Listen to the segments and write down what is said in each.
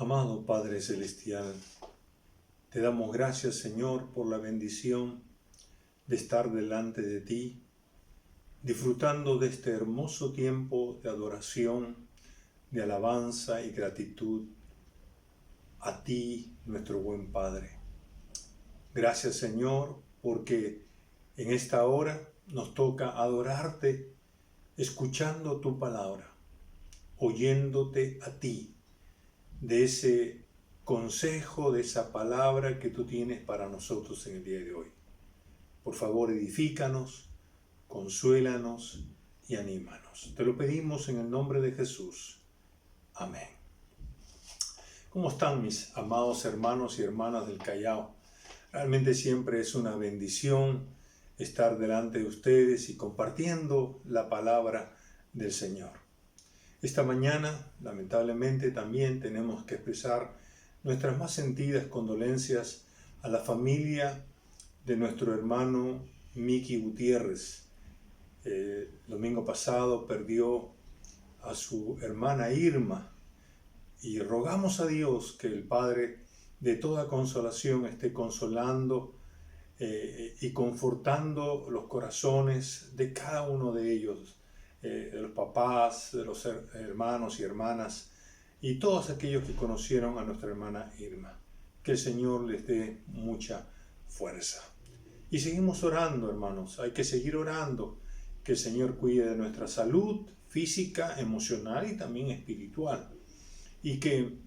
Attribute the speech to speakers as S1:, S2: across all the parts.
S1: Amado Padre Celestial, te damos gracias, Señor, por la bendición de estar delante de ti, disfrutando de este hermoso tiempo de adoración, de alabanza y gratitud a ti, nuestro buen Padre. Gracias, Señor, porque en esta hora nos toca adorarte, escuchando tu palabra, oyéndote a ti, de ese consejo, de esa palabra que tú tienes para nosotros en el día de hoy. Por favor, edifícanos, consuélanos y anímanos. Te lo pedimos en el nombre de Jesús. Amén. ¿Cómo están mis amados hermanos y hermanas del Callao? Realmente siempre es una bendición estar delante de ustedes y compartiendo la palabra del Señor. Esta mañana, lamentablemente, también tenemos que expresar nuestras más sentidas condolencias a la familia de nuestro hermano Miki Gutiérrez. El domingo pasado perdió a su hermana Irma y rogamos a Dios que el Padre de toda consolación esté consolando y confortando los corazones de cada uno de ellos, de los papás, de los hermanos y hermanas y todos aquellos que conocieron a nuestra hermana Irma. Que el Señor les dé mucha fuerza. Y seguimos orando, hermanos, hay que seguir orando, que el Señor cuide de nuestra salud física, emocional y también espiritual, y que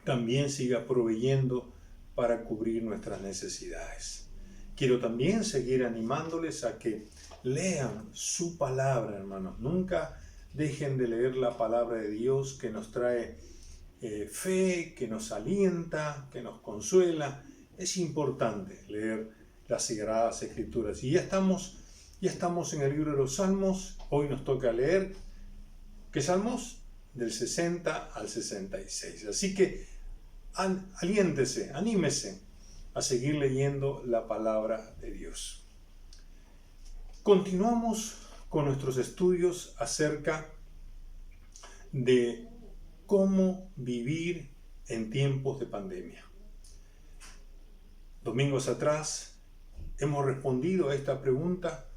S1: también siga proveyendo para cubrir nuestras necesidades. Quiero también seguir animándoles a que lean su palabra, hermanos. Nunca dejen de leer la palabra de Dios que nos trae fe, que nos alienta, que nos consuela. Es importante leer las Sagradas Escrituras. Y ya estamos en el libro de los Salmos. Hoy nos toca leer, ¿qué Salmos? Del 60 al 66. Así que aliéntese, anímese a seguir leyendo la palabra de Dios. Continuamos con nuestros estudios acerca de cómo vivir en tiempos de pandemia. Domingos atrás hemos respondido a esta pregunta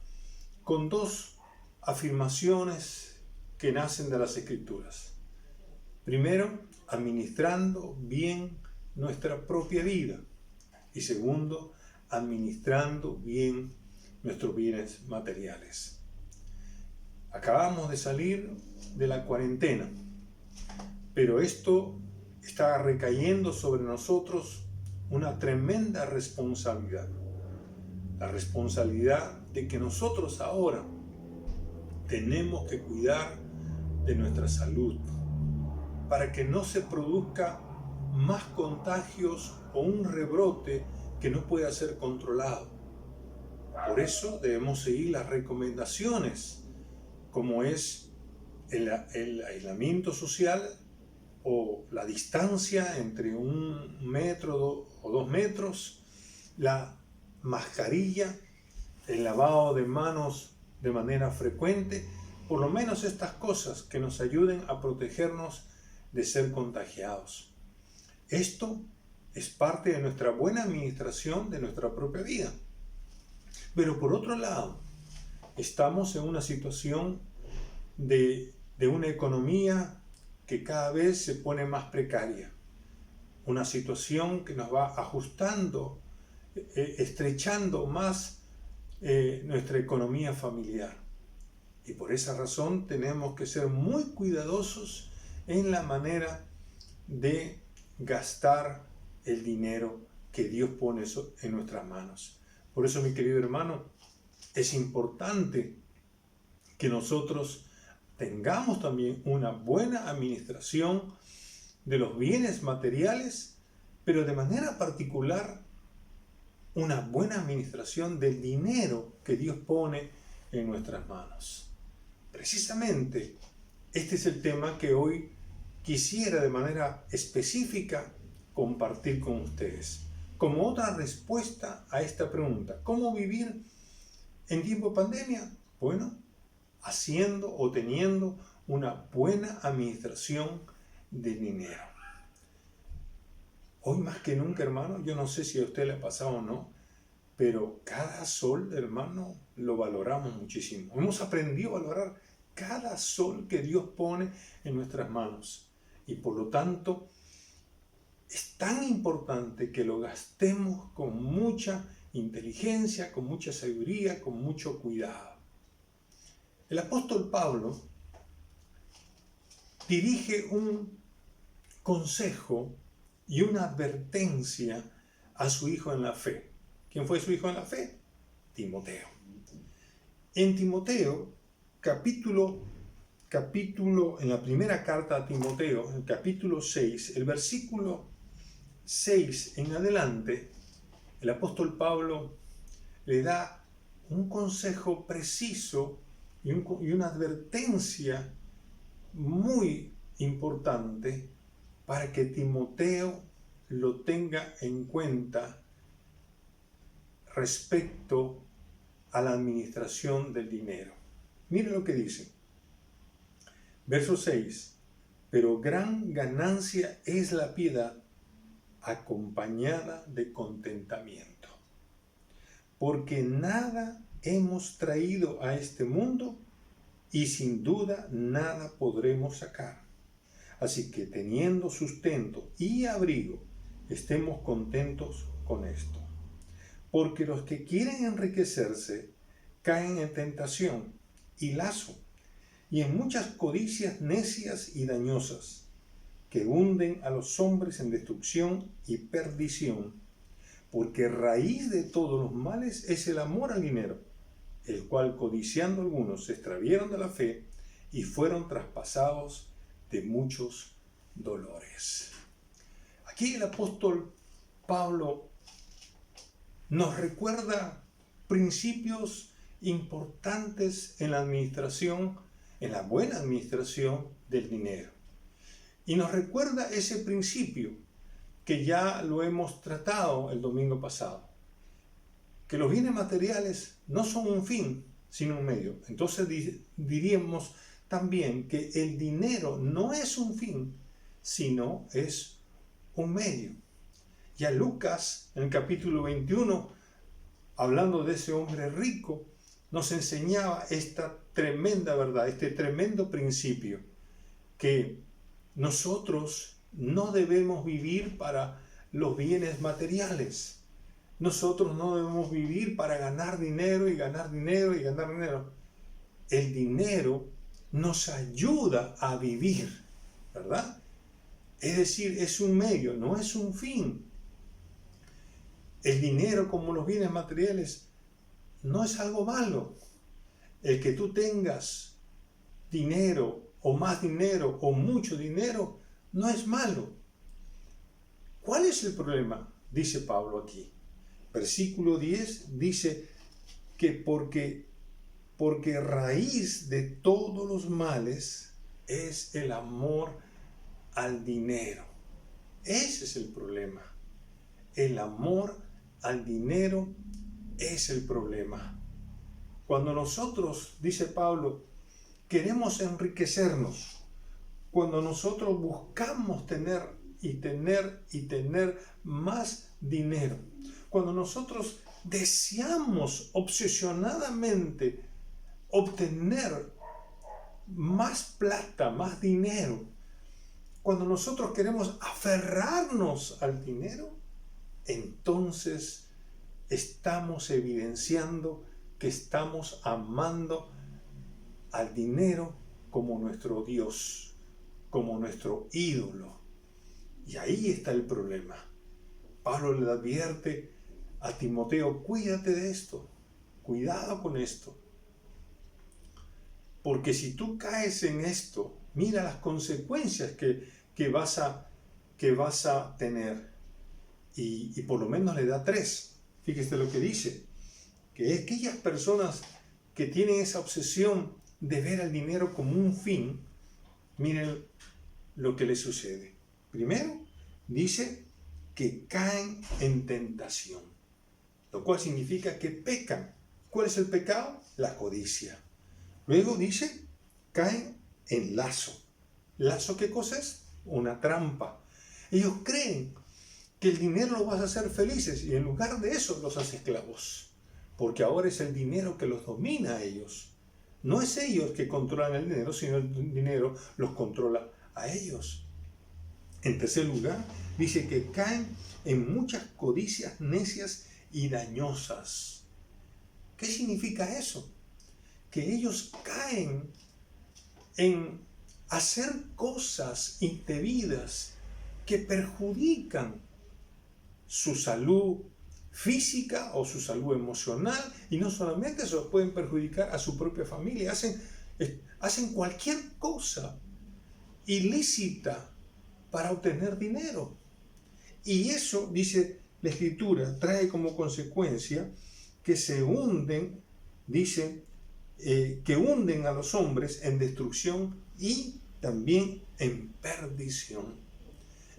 S1: con dos afirmaciones que nacen de las Escrituras. Primero, administrando bien nuestra propia vida. Y segundo, administrando bien nuestros bienes materiales. Acabamos de salir de la cuarentena, pero esto está recayendo sobre nosotros una tremenda responsabilidad. La responsabilidad de que nosotros ahora tenemos que cuidar de nuestra salud para que no se produzca más contagios o un rebrote que no pueda ser controlado. Por eso debemos seguir las recomendaciones, como es el aislamiento social o la distancia entre 1 metro o 2 metros, la mascarilla, el lavado de manos de manera frecuente, por lo menos estas cosas que nos ayuden a protegernos de ser contagiados. Esto es parte de nuestra buena administración de nuestra propia vida. Pero por otro lado, estamos en una situación de una economía que cada vez se pone más precaria. Una situación que nos va ajustando, estrechando más nuestra economía familiar. Y por esa razón tenemos que ser muy cuidadosos en la manera de gastar el dinero que Dios pone en nuestras manos. Por eso, mi querido hermano, es importante que nosotros tengamos también una buena administración de los bienes materiales, pero de manera particular una buena administración del dinero que Dios pone en nuestras manos. Precisamente este es el tema que hoy quisiera de manera específica compartir con ustedes, como otra respuesta a esta pregunta: ¿cómo vivir en tiempo de pandemia? Bueno, haciendo o teniendo una buena administración del dinero. Hoy más que nunca, hermano, yo no sé si a usted le ha pasado o no, pero cada sol, hermano, lo valoramos muchísimo. Hemos aprendido a valorar cada sol que Dios pone en nuestras manos. Y por lo tanto, es tan importante que lo gastemos con mucha inteligencia, con mucha sabiduría, con mucho cuidado. El apóstol Pablo dirige un consejo y una advertencia a su hijo en la fe. ¿Quién fue su hijo en la fe? Timoteo. En Timoteo, capítulo, en la primera carta a Timoteo, en capítulo 6, el versículo 6 en adelante, el apóstol Pablo le da un consejo preciso y una advertencia muy importante para que Timoteo lo tenga en cuenta respecto a la administración del dinero. Miren lo que dice. Verso 6. Pero gran ganancia es la piedad acompañada de contentamiento. Porque nada hemos traído a este mundo y sin duda nada podremos sacar. Así que teniendo sustento y abrigo, estemos contentos con esto. Porque los que quieren enriquecerse caen en tentación y lazo, y en muchas codicias necias y dañosas, que hunden a los hombres en destrucción y perdición, porque raíz de todos los males es el amor al dinero, el cual codiciando algunos se extraviaron de la fe y fueron traspasados de muchos dolores. Aquí el apóstol Pablo nos recuerda principios importantes en la administración, en la buena administración del dinero. Y nos recuerda ese principio que ya lo hemos tratado el domingo pasado, que los bienes materiales no son un fin, sino un medio. Entonces diríamos también que el dinero no es un fin, sino es un medio. Ya Lucas, en el capítulo 21, hablando de ese hombre rico, nos enseñaba esta tremenda verdad, este tremendo principio, que nosotros no debemos vivir para los bienes materiales. Nosotros no debemos vivir para ganar dinero y ganar dinero y ganar dinero. El dinero nos ayuda a vivir, ¿verdad? Es decir, es un medio, no es un fin. El dinero, como los bienes materiales, no es algo malo. El que tú tengas dinero o más dinero o mucho dinero no es malo. ¿Cuál es el problema? Dice Pablo aquí. Versículo 10 dice que porque raíz de todos los males es el amor al dinero. Ese es el problema. El amor al dinero es el problema. Cuando nosotros, dice Pablo, queremos enriquecernos, cuando nosotros buscamos tener más dinero, cuando nosotros deseamos obsesionadamente obtener más plata, más dinero, cuando nosotros queremos aferrarnos al dinero, entonces estamos evidenciando que estamos amando al dinero como nuestro Dios, como nuestro ídolo. Y ahí está el problema. Pablo le advierte a Timoteo, cuídate de esto, cuidado con esto. Porque si tú caes en esto, mira las consecuencias que vas a tener. Y por lo menos le da 3. Fíjese lo que dice, que es aquellas personas que tienen esa obsesión de ver al dinero como un fin, miren lo que les sucede. Primero, dice que caen en tentación, lo cual significa que pecan. ¿Cuál es el pecado? La codicia. Luego dice, caen en lazo. ¿Lazo qué cosa es? Una trampa. Ellos creen que el dinero los va a hacer felices y en lugar de eso los hace esclavos. Porque ahora es el dinero que los domina a ellos. No es ellos que controlan el dinero, sino el dinero los controla a ellos. En tercer lugar, dice que caen en muchas codicias necias y dañosas. ¿Qué significa eso? Que ellos caen en hacer cosas indebidas que perjudican su salud física o su salud emocional, y no solamente eso, pueden perjudicar a su propia familia. Hacen cualquier cosa ilícita para obtener dinero. Y eso, dice la Escritura, trae como consecuencia que se hunden, dice, que hunden a los hombres en destrucción y también en perdición.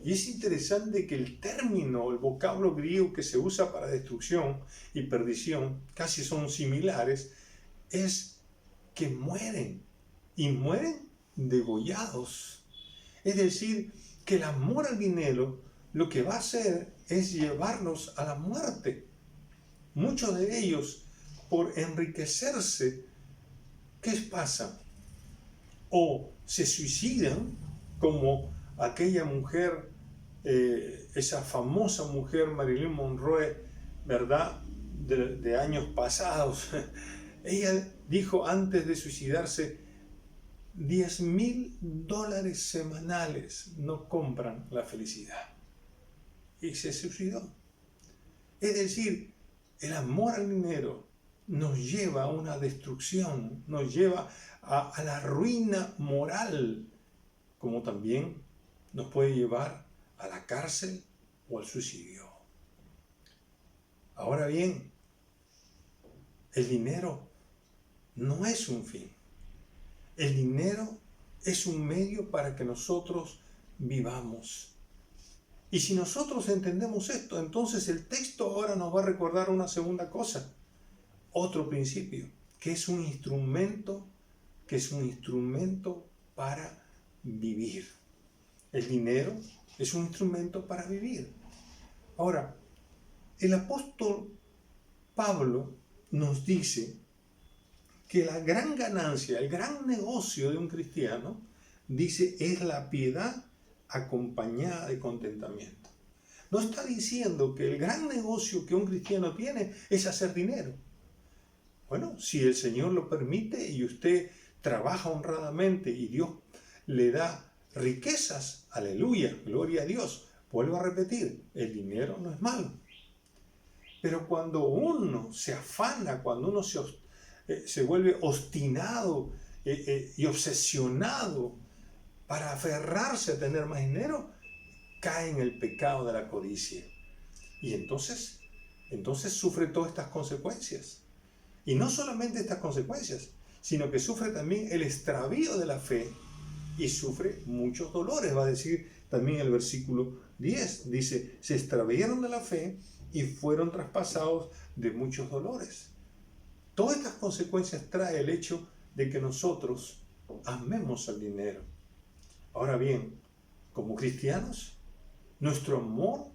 S1: Y es interesante que el término, el vocablo griego que se usa para destrucción y perdición, casi son similares, es que mueren, y mueren degollados. Es decir, que el amor al dinero lo que va a hacer es llevarlos a la muerte. Muchos de ellos, por enriquecerse, ¿qué pasa? O se suicidan, como aquella mujer, esa famosa mujer Marilyn Monroe, ¿verdad? De años pasados. Ella dijo antes de suicidarse, $10,000 semanales no compran la felicidad. Y se suicidó. Es decir, el amor al dinero nos lleva a una destrucción, nos lleva a la ruina moral, como también nos puede llevar a la cárcel o al suicidio. Ahora bien, el dinero no es un fin. El dinero es un medio para que nosotros vivamos. Y si nosotros entendemos esto, entonces el texto ahora nos va a recordar una segunda cosa, otro principio, que es un instrumento para vivir. El dinero es un instrumento para vivir. Ahora, el apóstol Pablo nos dice que la gran ganancia, el gran negocio de un cristiano, dice, es la piedad acompañada de contentamiento. No está diciendo que el gran negocio que un cristiano tiene es hacer dinero. Bueno, si el Señor lo permite y usted trabaja honradamente y Dios le da riquezas, aleluya, gloria a Dios. Vuelvo a repetir, el dinero no es malo. Pero cuando uno se afana, cuando uno se vuelve obstinado y obsesionado para aferrarse a tener más dinero, cae en el pecado de la codicia. Y entonces sufre todas estas consecuencias. Y no solamente estas consecuencias, sino que sufre también el extravío de la fe y sufre muchos dolores. Va a decir también el versículo 10, dice, se extraviaron de la fe y fueron traspasados de muchos dolores. Todas estas consecuencias trae el hecho de que nosotros amemos al dinero. Ahora bien, como cristianos, nuestro amor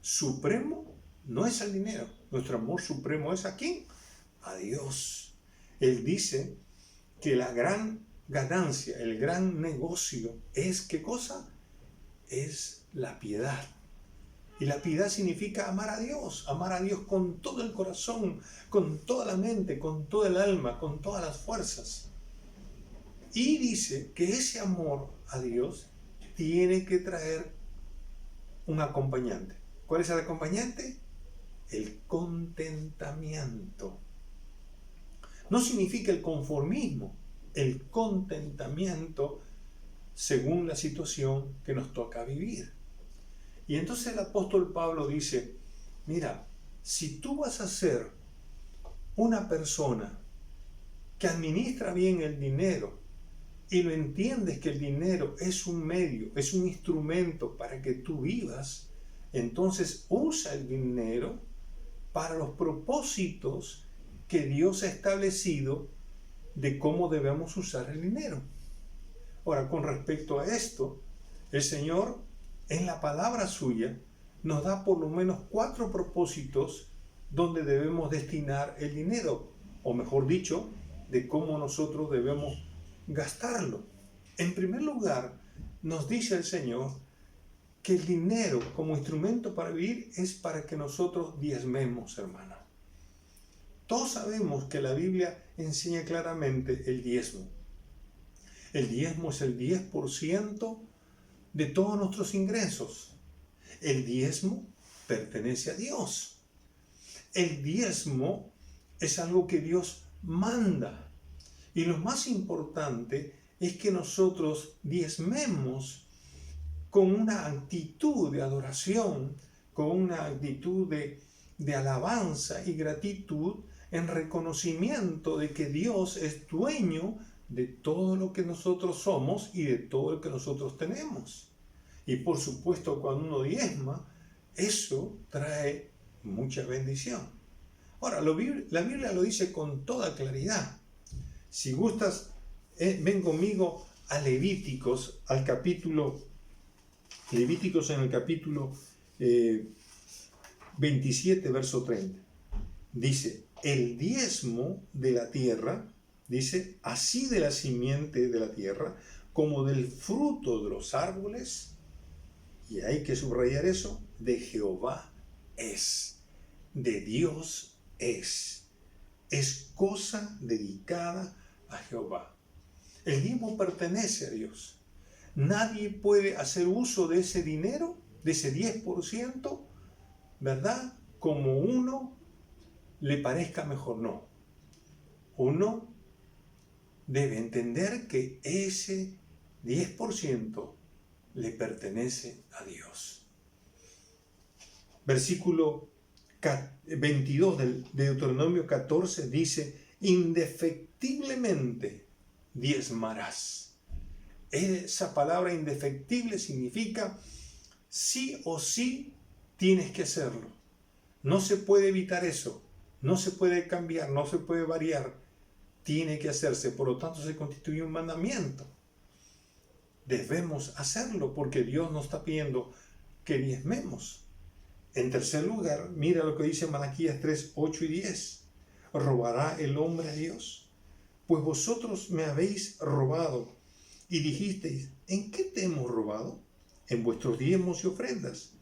S1: supremo no es al dinero. Nuestro amor supremo es ¿a quién? A Dios. Él dice que la gran ganancia, el gran negocio es ¿qué cosa? Es la piedad. Y la piedad significa amar a Dios con todo el corazón, con toda la mente, con toda el alma, con todas las fuerzas. Y dice que ese amor a Dios tiene que traer un acompañante. ¿Cuál es el acompañante? El contentamiento. No significa el conformismo, el contentamiento según la situación que nos toca vivir. Y entonces el apóstol Pablo dice, mira, si tú vas a ser una persona que administra bien el dinero y lo entiendes que el dinero es un medio, es un instrumento para que tú vivas, entonces usa el dinero para los propósitos que Dios ha establecido de cómo debemos usar el dinero. Ahora, con respecto a esto, el Señor en la palabra suya nos da por lo menos 4 propósitos donde debemos destinar el dinero, o mejor dicho, de cómo nosotros debemos gastarlo. En primer lugar, nos dice el Señor que el dinero como instrumento para vivir es para que nosotros diezmemos, hermanos. Todos sabemos que la Biblia enseña claramente el diezmo. El diezmo es el 10% de todos nuestros ingresos. El diezmo pertenece a Dios. El diezmo es algo que Dios manda. Y lo más importante es que nosotros diezmemos con una actitud de adoración, con una actitud de alabanza y gratitud en reconocimiento de que Dios es dueño de todo lo que nosotros somos y de todo lo que nosotros tenemos. Y por supuesto, cuando uno diezma, eso trae mucha bendición. Ahora, la Biblia lo dice con toda claridad. Si gustas, ven conmigo a Levíticos, en el capítulo 27, verso 30. Dice, el diezmo de la tierra, dice, así de la simiente de la tierra, como del fruto de los árboles, y hay que subrayar eso, de Jehová es, de Dios es cosa dedicada a Jehová. El diezmo pertenece a Dios. Nadie puede hacer uso de ese dinero, de ese 10%, ¿verdad? Como uno le parezca mejor. No. Uno debe entender que ese 10% le pertenece a Dios. Versículo 22 del Deuteronomio 14 dice, indefectiblemente diezmarás. Esa palabra indefectible significa sí o sí tienes que hacerlo. No se puede evitar eso, no se puede cambiar, no se puede variar. Tiene que hacerse, por lo tanto se constituye un mandamiento. Debemos hacerlo porque Dios nos está pidiendo que diezmemos. En tercer lugar, mira lo que dice Malaquías 3, 8 y 10. ¿Robará el hombre a Dios? Pues vosotros me habéis robado. Y dijisteis, ¿en qué te hemos robado? En vuestros diezmos y ofrendas.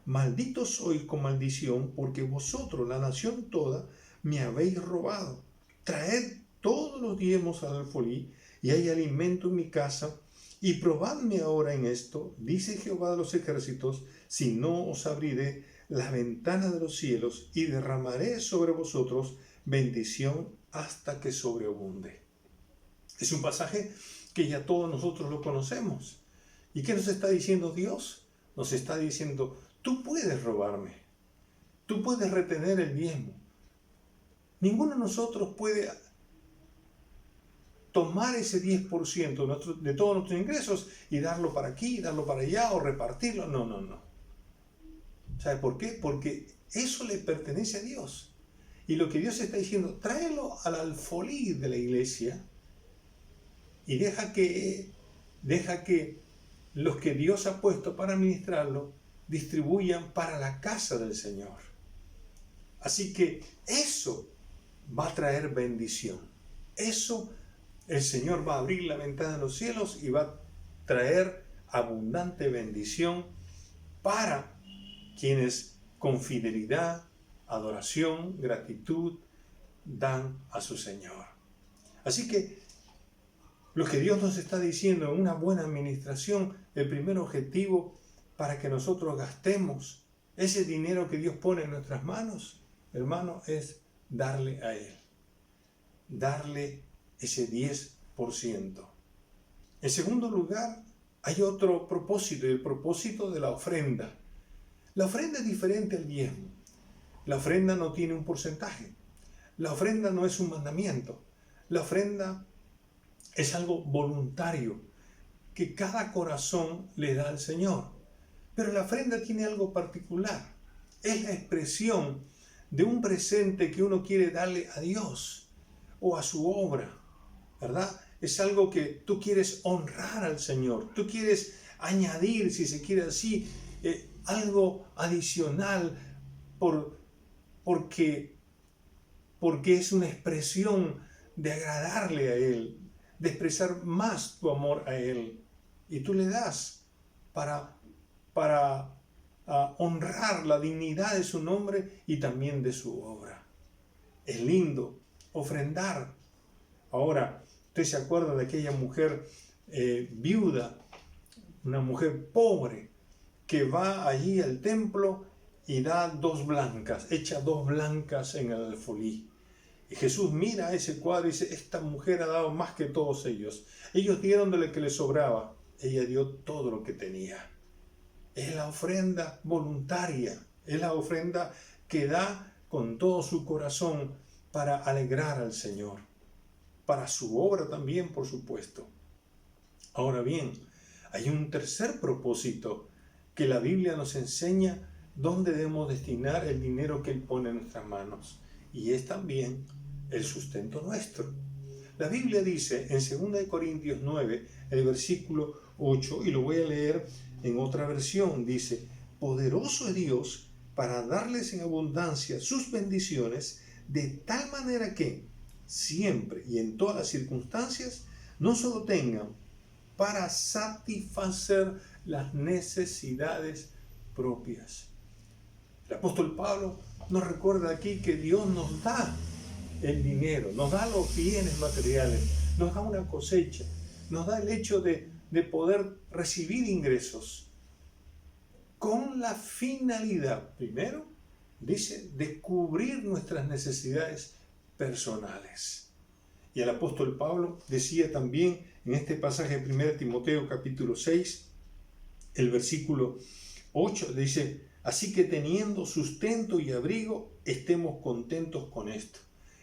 S1: Malditos sois con maldición, porque vosotros, la nación toda, me habéis robado. Traed todos los diezmos al alfolí, y hay alimento en mi casa, y probadme ahora en esto, dice Jehová de los ejércitos, si no os abriré las ventanas de los cielos, y derramaré sobre vosotros bendición hasta que sobreabunde. Es un pasaje que ya todos nosotros lo conocemos. ¿Y qué nos está diciendo Dios? Nos está diciendo, tú puedes robarme, tú puedes retener el diezmo. Ninguno de nosotros puede tomar ese 10% de todos nuestros ingresos y darlo para aquí, darlo para allá o repartirlo. No. ¿Sabe por qué? Porque eso le pertenece a Dios. Y lo que Dios está diciendo, tráelo al alfolí de la iglesia y deja que los que Dios ha puesto para administrarlo distribuyan para la casa del Señor. Así que eso va a traer bendición. Eso el Señor va a abrir la ventana de los cielos y va a traer abundante bendición para quienes con fidelidad, adoración, gratitud dan a su Señor. Así que lo que Dios nos está diciendo en una buena administración, el primer objetivo para que nosotros gastemos ese dinero que Dios pone en nuestras manos, hermano, es darle a Él. Darle ese 10%. En segundo lugar, hay otro propósito, y el propósito de la ofrenda. La ofrenda es diferente al diezmo. La ofrenda no tiene un porcentaje. La ofrenda no es un mandamiento. La ofrenda es algo voluntario que cada corazón le da al Señor. Pero la ofrenda tiene algo particular. Es la expresión de un presente que uno quiere darle a Dios o a su obra, ¿verdad? Es algo que tú quieres honrar al Señor. Tú quieres añadir, si se quiere así, algo adicional porque es una expresión de agradarle a Él, de expresar más tu amor a Él. Y tú le das para honrar la dignidad de su nombre y también de su obra. Es lindo ofrendar. Ahora, usted se acuerda de aquella mujer viuda, una mujer pobre, que va allí al templo y da 2 blancas, echa 2 blancas en el alfolí. Y Jesús mira ese cuadro y dice, esta mujer ha dado más que todos ellos. Ellos dieron de lo que les sobraba, ella dio todo lo que tenía. Es la ofrenda voluntaria, es la ofrenda que da con todo su corazón para alegrar al Señor, para su obra también, por supuesto. Ahora bien, hay un tercer propósito que la Biblia nos enseña dónde debemos destinar el dinero que Él pone en nuestras manos, y es también el sustento nuestro. La Biblia dice en 2 Corintios 9, el versículo 8, y lo voy a leer en otra versión, dice, poderoso es Dios para darles en abundancia sus bendiciones, de tal manera que siempre y en todas las circunstancias no solo tengan para satisfacer las necesidades propias. El apóstol Pablo nos recuerda aquí que Dios nos da el dinero, nos da los bienes materiales, nos da una cosecha, nos da el hecho de poder recibir ingresos con la finalidad, primero, dice, de cubrir nuestras necesidades personales. Y el apóstol Pablo decía también en este pasaje de 1 Timoteo capítulo 6, el versículo 8, dice, así que teniendo sustento y abrigo, estemos contentos con esto.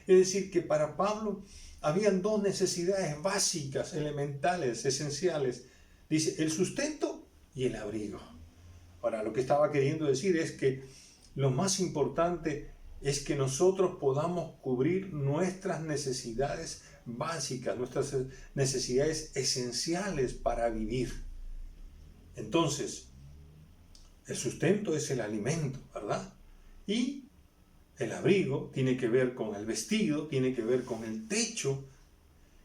S1: Es decir, que para Pablo habían 2 necesidades básicas, elementales, esenciales. Dice, el sustento y el abrigo. Ahora, lo que estaba queriendo decir es que lo más importante es que nosotros podamos cubrir nuestras necesidades básicas, nuestras necesidades esenciales para vivir. Entonces, el sustento es el alimento, ¿verdad? Y el abrigo tiene que ver con el vestido, tiene que ver con el techo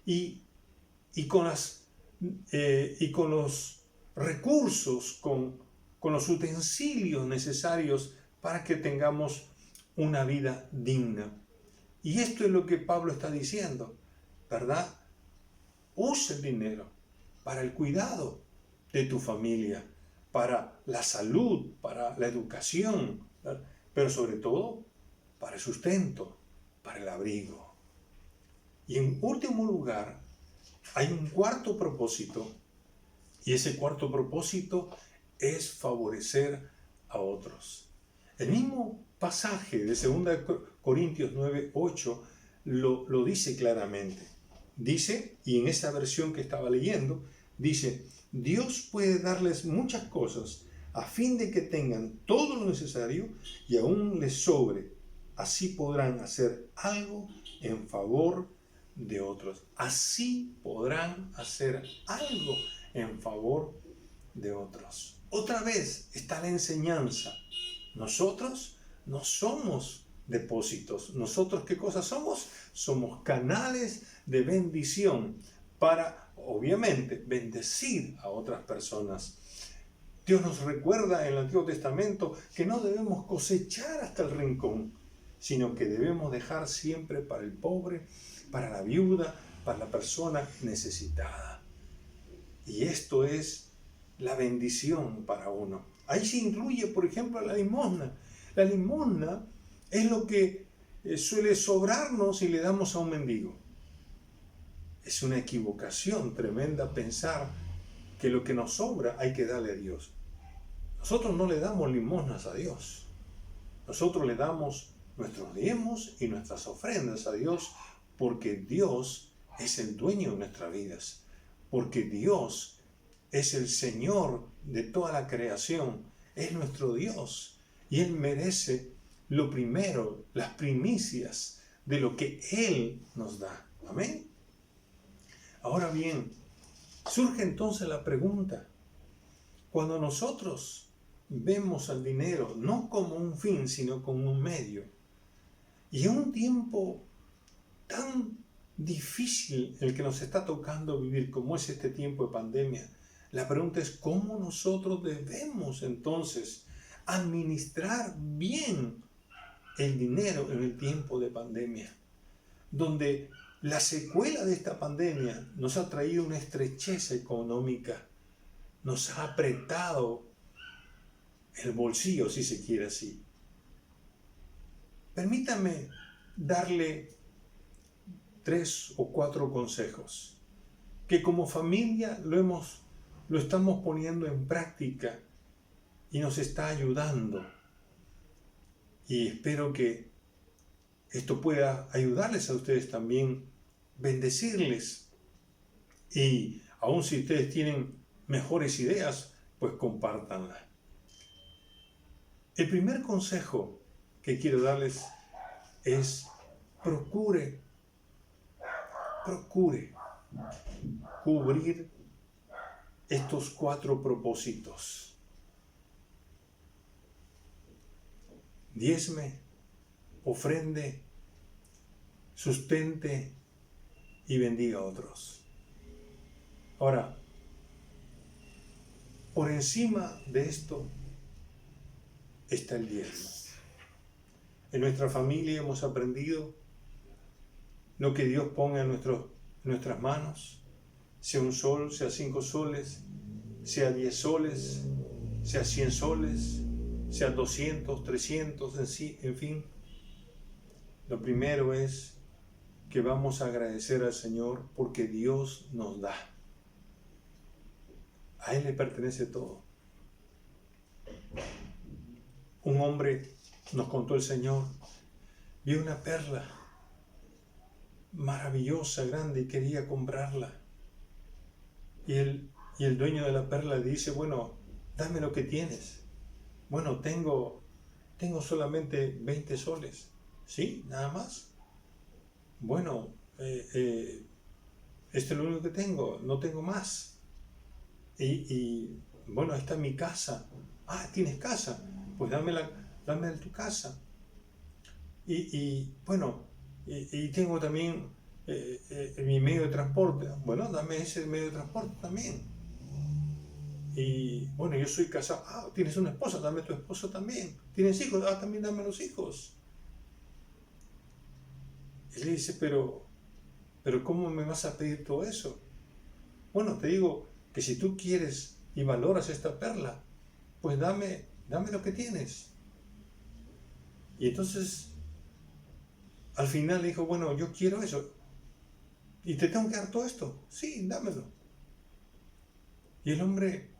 S1: y con los recursos, con los utensilios necesarios para que tengamos una vida digna. Y esto es lo que Pablo está diciendo, ¿verdad? Usa el dinero para el cuidado de tu familia, para la salud, para la educación, ¿verdad? Pero sobre todo para el sustento, para el abrigo. Y en último lugar, hay un cuarto propósito, y ese cuarto propósito es favorecer a otros. El mismo pasaje de 2 Corintios 9, 8 lo dice claramente. Dice, y en esa versión que estaba leyendo, dice, Dios puede darles muchas cosas a fin de que tengan todo lo necesario y aún les sobre. Así podrán hacer algo en favor de otros. Así podrán hacer algo en favor de otros. Otra vez está la enseñanza. Nosotros no somos depósitos. ¿Nosotros qué cosa somos? Somos canales de bendición para, obviamente, bendecir a otras personas. Dios nos recuerda en el Antiguo Testamento que no debemos cosechar hasta el rincón, sino que debemos dejar siempre para el pobre, para la viuda, para la persona necesitada. Y esto es la bendición para uno. Ahí se incluye, por ejemplo, la limosna. La limosna es lo que suele sobrarnos y le damos a un mendigo. Es una equivocación tremenda pensar que lo que nos sobra hay que darle a Dios. Nosotros no le damos limosnas a Dios. Nosotros le damos nuestros diezmos y nuestras ofrendas a Dios porque Dios es el dueño de nuestras vidas. Porque Dios es el Señor de toda la creación. Es nuestro Dios. Y Él merece lo primero, las primicias de lo que Él nos da. Amén. Ahora bien, surge entonces la pregunta, cuando nosotros vemos al dinero no como un fin, sino como un medio. Y en un tiempo tan difícil el que nos está tocando vivir, como es este tiempo de pandemia, la pregunta es cómo nosotros debemos entonces administrar bien el dinero en el tiempo de pandemia, donde la secuela de esta pandemia nos ha traído una estrechez económica, nos ha apretado el bolsillo, si se quiere así. Permítame darle 3 o 4 consejos que como familia lo estamos poniendo en práctica y nos está ayudando. Y espero que esto pueda ayudarles a ustedes también, bendecirles. Y aun si ustedes tienen mejores ideas, pues compártanlas. El primer consejo que quiero darles es procure cubrir estos 4 propósitos. Diezme, ofrende, sustente y bendiga a otros. Ahora, por encima de esto está el diezmo. En nuestra familia hemos aprendido lo que Dios ponga en nuestras manos, sea un sol, sea 5 soles, sea 10 soles, sea 100 soles, sea 200, 300, en fin. Lo primero es que vamos a agradecer al Señor porque Dios nos da. A Él le pertenece todo. Un hombre, nos contó el Señor, vio una perla maravillosa, grande, y quería comprarla. Y el dueño de la perla le dice, bueno, dame lo que tienes. Bueno, tengo solamente 20 soles. ¿Sí? ¿Nada más? Bueno, esto es lo único que tengo, no tengo más. Y bueno, esta es mi casa. Ah, ¿tienes casa? Pues dame tu casa. Y bueno, y tengo también mi medio de transporte. Bueno, dame ese medio de transporte también. Y bueno, yo soy casado. Ah, ¿tienes una esposa? Dame tu esposa también. ¿Tienes hijos? Ah, también dame los hijos. Él le dice, pero ¿cómo me vas a pedir todo eso? Bueno, te digo que si tú quieres y valoras esta perla, pues dame lo que tienes. Y entonces, al final le dijo, bueno, yo quiero eso. ¿Y te tengo que dar todo esto? Sí, dámelo. Y el hombre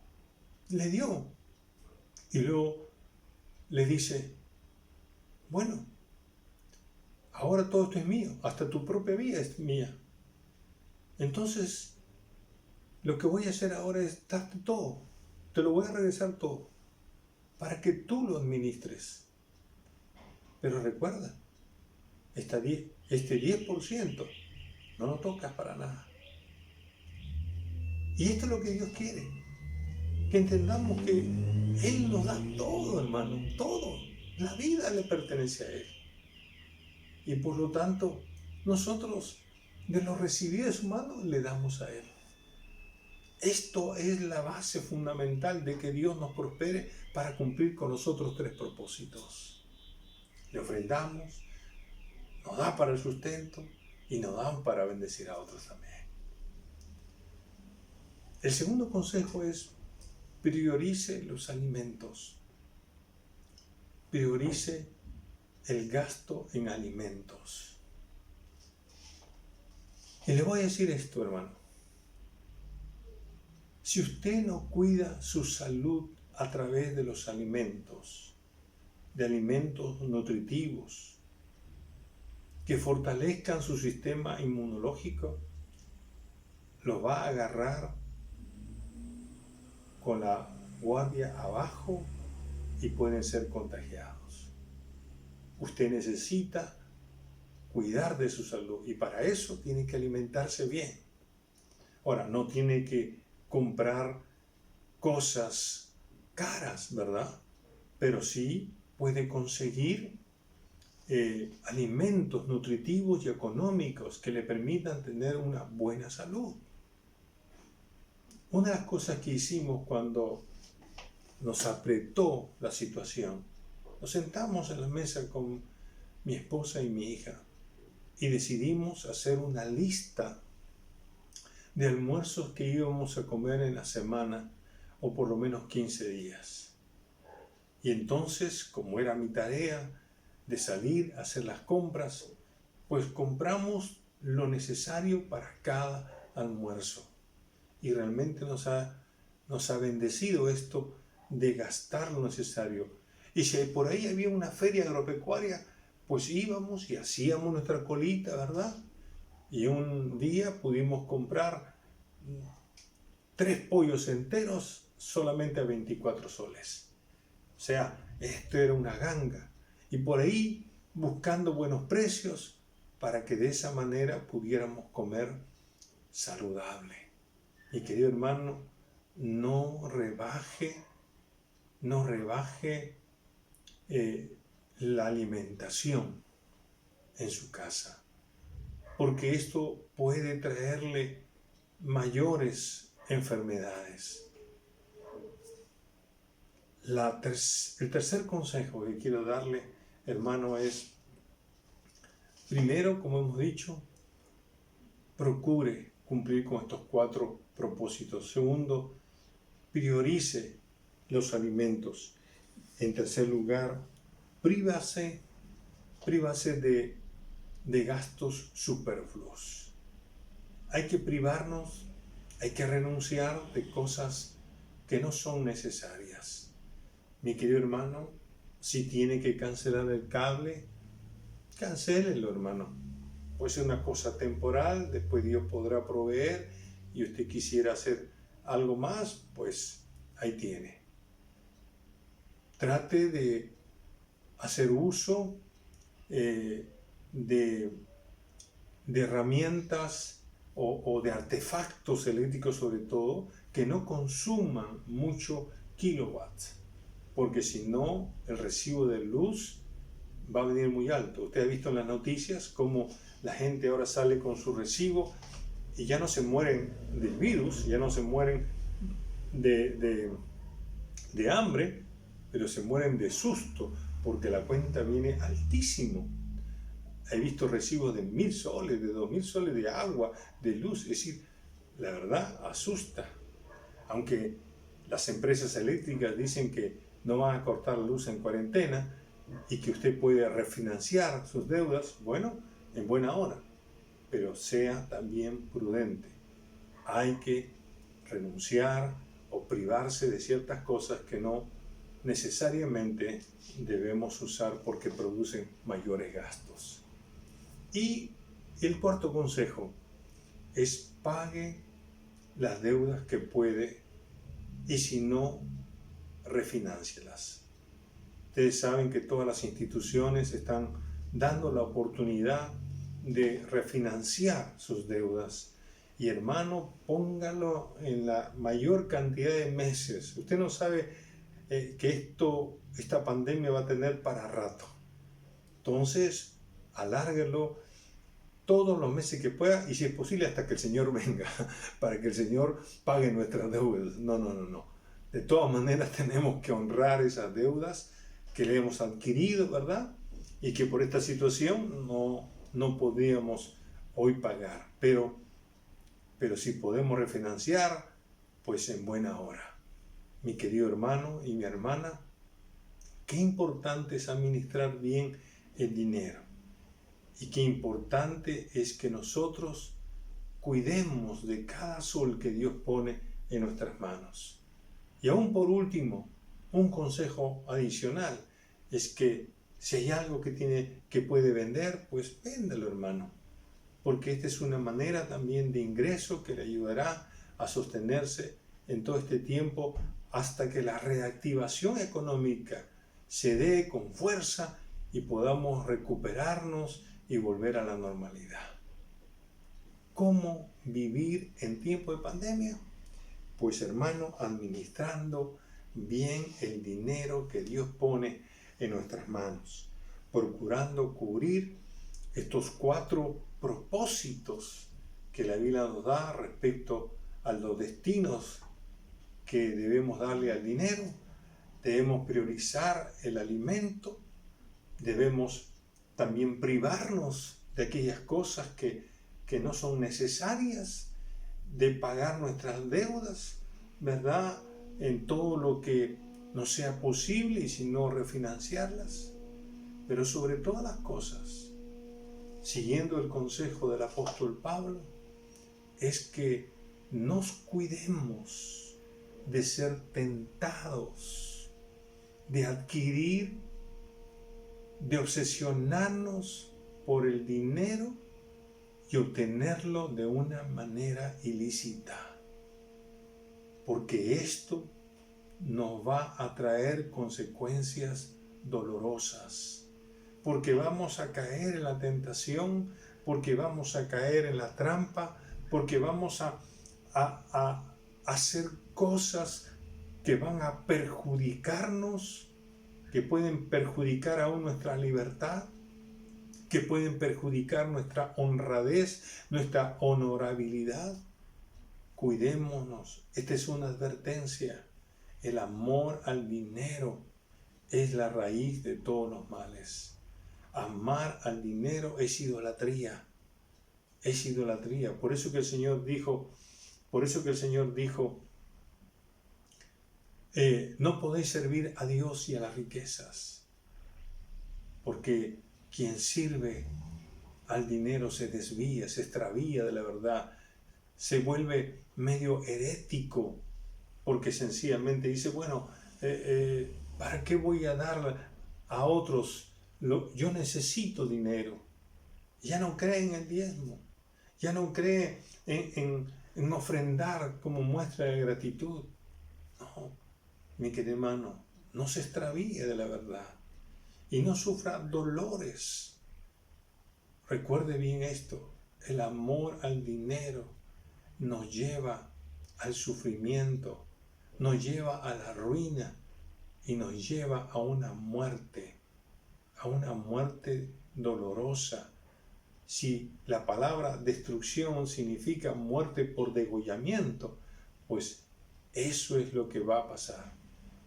S1: le dio. Y luego le dice, bueno, ahora todo esto es mío, hasta tu propia vida es mía. Entonces, lo que voy a hacer ahora es darte todo. Te lo voy a regresar todo, para que tú lo administres. Pero recuerda, este 10% no lo tocas para nada. Y esto es lo que Dios quiere, que entendamos que Él nos da todo, hermano, todo. La vida le pertenece a Él. Y por lo tanto, nosotros de lo recibido de su mano le damos a Él. Esto es la base fundamental de que Dios nos prospere para cumplir con los otros 3 propósitos. Le ofrendamos, nos da para el sustento y nos dan para bendecir a otros también. El segundo consejo es priorice los alimentos. Priorice el gasto en alimentos. Y le voy a decir esto, hermano. Si usted no cuida su salud a través de los alimentos, de alimentos nutritivos, que fortalezcan su sistema inmunológico, los va a agarrar con la guardia abajo y pueden ser contagiados. Usted necesita cuidar de su salud y para eso tiene que alimentarse bien. Ahora, no tiene que comprar cosas caras, ¿verdad? Pero sí puede conseguir alimentos nutritivos y económicos que le permitan tener una buena salud. Una de las cosas que hicimos cuando nos apretó la situación, nos sentamos en la mesa con mi esposa y mi hija y decidimos hacer una lista de almuerzos que íbamos a comer en la semana o por lo menos 15 días. Y entonces, como era mi tarea de salir a hacer las compras, pues compramos lo necesario para cada almuerzo. Y realmente nos ha bendecido esto de gastar lo necesario. Y si por ahí había una feria agropecuaria, pues íbamos y hacíamos nuestra colita, ¿verdad? Y un día pudimos comprar 3 pollos enteros solamente a 24 soles. O sea, esto era una ganga. Y por ahí buscando buenos precios para que de esa manera pudiéramos comer saludable. Mi querido hermano, no rebaje la alimentación en su casa, porque esto puede traerle mayores enfermedades. El tercer consejo que quiero darle, hermano, es, primero, como hemos dicho, procure cumplir con estos 4 propósitos. Segundo, priorice los alimentos. En tercer lugar, prívase de gastos superfluos. Hay que privarnos, hay que renunciar de cosas que no son necesarias. Mi querido hermano, si tiene que cancelar el cable, cancélelo, hermano. Puede ser una cosa temporal, después Dios podrá proveer y usted quisiera hacer algo más, pues ahí tiene. Trate de hacer uso de herramientas o de artefactos eléctricos sobre todo que no consuman mucho kilowatts, porque si no el recibo de luz va a venir muy alto. Usted ha visto en las noticias cómo la gente ahora sale con su recibo y ya no se mueren del virus, ya no se mueren de hambre, pero se mueren de susto porque la cuenta viene altísimo. He visto recibos de 1.000 soles, de 2.000 soles de agua, de luz. Es decir, la verdad asusta. Aunque las empresas eléctricas dicen que no van a cortar la luz en cuarentena y que usted puede refinanciar sus deudas, bueno, en buena hora. Pero sea también prudente. Hay que renunciar o privarse de ciertas cosas que no necesariamente debemos usar porque producen mayores gastos. Y el cuarto consejo es pague las deudas que puede y si no, refinancielas. Ustedes saben que todas las instituciones están dando la oportunidad de refinanciar sus deudas. Y hermano, póngalo en la mayor cantidad de meses. Usted no sabe que esta pandemia va a tener para rato. Entonces, alárguelo todos los meses que pueda y si es posible hasta que el Señor venga, para que el Señor pague nuestras deudas. No. De todas maneras tenemos que honrar esas deudas que le hemos adquirido, ¿verdad? Y que por esta situación no podíamos hoy pagar. Pero si podemos refinanciar, pues en buena hora. Mi querido hermano y mi hermana, qué importante es administrar bien el dinero. Y qué importante es que nosotros cuidemos de cada sol que Dios pone en nuestras manos. Y aún por último, un consejo adicional es que si hay algo que puede vender, pues véndelo, hermano. Porque esta es una manera también de ingreso que le ayudará a sostenerse en todo este tiempo hasta que la reactivación económica se dé con fuerza y podamos recuperarnos y volver a la normalidad. ¿Cómo vivir en tiempo de pandemia? Pues hermano, administrando bien el dinero que Dios pone en nuestras manos, procurando cubrir estos 4 propósitos que la Biblia nos da respecto a los destinos que debemos darle al dinero. Debemos priorizar el alimento, debemos también privarnos de aquellas cosas que no son necesarias, de pagar nuestras deudas, ¿verdad? En todo lo que no sea posible y si no refinanciarlas. Pero sobre todas las cosas, siguiendo el consejo del apóstol Pablo, es que nos cuidemos de ser tentados, de adquirir, de obsesionarnos por el dinero y obtenerlo de una manera ilícita, porque esto nos va a traer consecuencias dolorosas, porque vamos a caer en la tentación, porque vamos a caer en la trampa, porque vamos a hacer cosas que van a perjudicarnos, que pueden perjudicar aún nuestra libertad, que pueden perjudicar nuestra honradez, nuestra honorabilidad. Cuidémonos. Esta es una advertencia. El amor al dinero es la raíz de todos los males. Amar al dinero es idolatría. Es idolatría. Por eso que el Señor dijo, no podéis servir a Dios y a las riquezas, porque quien sirve al dinero se desvía, se extravía de la verdad, se vuelve medio herético, porque sencillamente dice, bueno, ¿para qué voy a dar a otros? Yo necesito dinero. Ya no cree en el diezmo, ya no cree en ofrendar como muestra de gratitud. No, mi querido hermano, no se extravíe de la verdad y no sufra dolores. Recuerde bien esto, el amor al dinero nos lleva al sufrimiento, nos lleva a la ruina y nos lleva a una muerte dolorosa. Si la palabra destrucción significa muerte por degollamiento, pues eso es lo que va a pasar.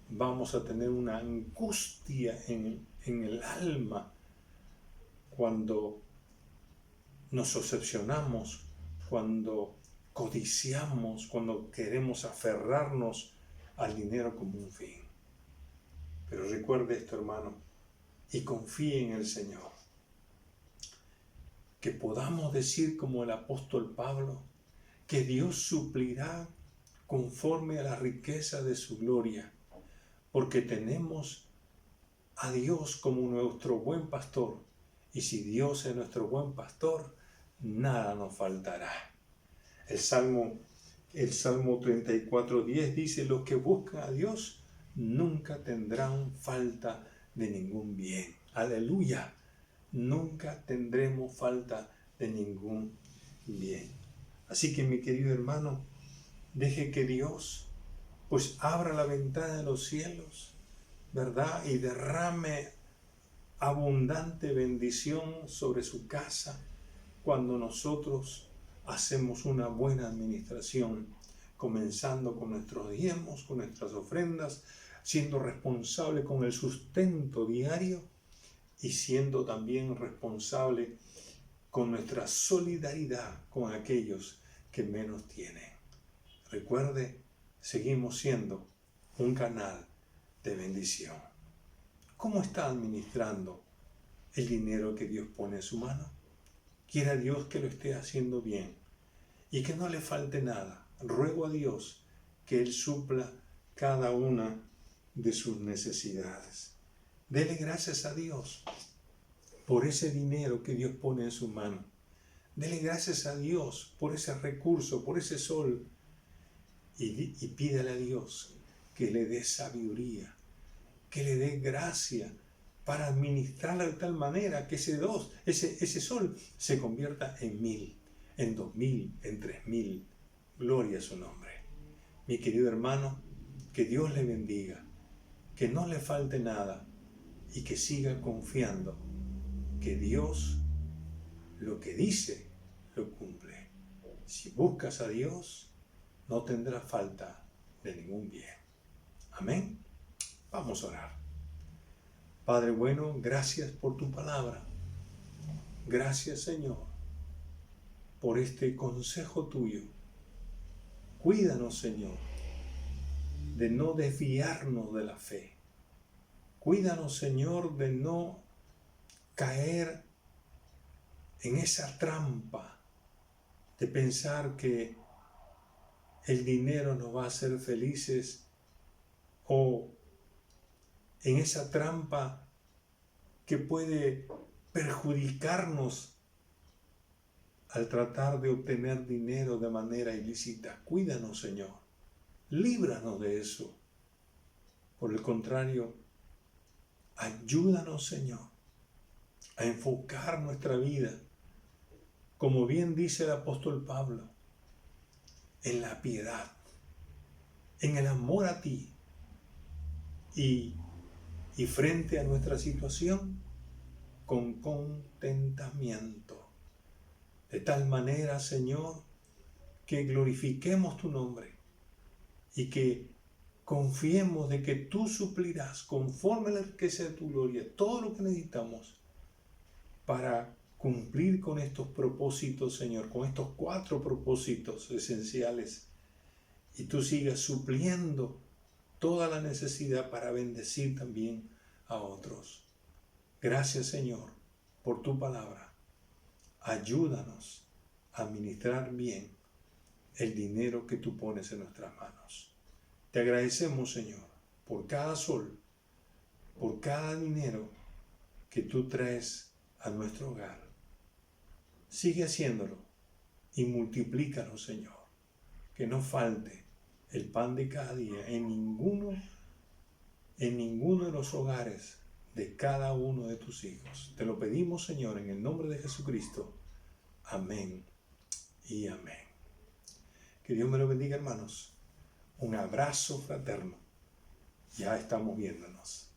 S1: Vamos a tener una angustia en el alma cuando nos obsesionamos, cuando codiciamos, cuando queremos aferrarnos al dinero como un fin. Pero recuerde esto, hermano, y confíe en el Señor. Que podamos decir como el apóstol Pablo, que Dios suplirá conforme a la riqueza de su gloria, porque tenemos a Dios como nuestro buen pastor, y si Dios es nuestro buen pastor, nada nos faltará. El Salmo 34:10 dice, los que buscan a Dios nunca tendrán falta de ningún bien. Aleluya, nunca tendremos falta de ningún bien. Así que mi querido hermano, deje que Dios pues abra la ventana de los cielos, ¿verdad? Y derrame abundante bendición sobre su casa cuando nosotros hacemos una buena administración, comenzando con nuestros diezmos, con nuestras ofrendas, siendo responsable con el sustento diario y siendo también responsable con nuestra solidaridad con aquellos que menos tienen. Recuerde, seguimos siendo un canal de bendición. ¿Cómo está administrando el dinero que Dios pone en su mano? Quiera Dios que lo esté haciendo bien y que no le falte nada. Ruego a Dios que Él supla cada una de sus necesidades. Dele gracias a Dios por ese dinero que Dios pone en su mano. Dele gracias a Dios por ese recurso, por ese sol. Y pídale a Dios que le dé sabiduría, que le dé gracia para administrarla de tal manera que ese sol se convierta en 1000, en 2000, en 3000. Gloria a su nombre. Mi querido hermano, Que Dios le bendiga, que no le falte nada y que siga confiando que Dios lo que dice lo cumple. Si buscas a Dios, no tendrás falta de ningún bien. Amén. Vamos a orar. Padre bueno, gracias por tu palabra. Gracias, Señor, por este consejo tuyo. Cuídanos, Señor, de no desviarnos de la fe. Cuídanos, Señor, de no caer en esa trampa de pensar que el dinero nos va a hacer felices, o en esa trampa que puede perjudicarnos al tratar de obtener dinero de manera ilícita. Cuídanos, Señor. Líbranos de eso. Por el contrario, ayúdanos, Señor, a enfocar nuestra vida, como bien dice el apóstol Pablo, en la piedad, en el amor a ti, y frente a nuestra situación, con contentamiento. De tal manera, Señor, que glorifiquemos tu nombre y que confiemos de que tú suplirás conforme a la riqueza de tu gloria todo lo que necesitamos para cumplir con estos propósitos, Señor, con estos 4 propósitos esenciales, y tú sigas supliendo toda la necesidad para bendecir también a otros. Gracias, Señor, por tu palabra. Ayúdanos a administrar bien el dinero que tú pones en nuestras manos. Te agradecemos, Señor, por cada sol, por cada dinero que tú traes a nuestro hogar. Sigue haciéndolo y multiplícalo, Señor. Que no falte el pan de cada día en ninguno de los hogares de cada uno de tus hijos. Te lo pedimos, Señor, en el nombre de Jesucristo. Amén y amén. Que Dios me lo bendiga, hermanos. Un abrazo fraterno. Ya estamos viéndonos.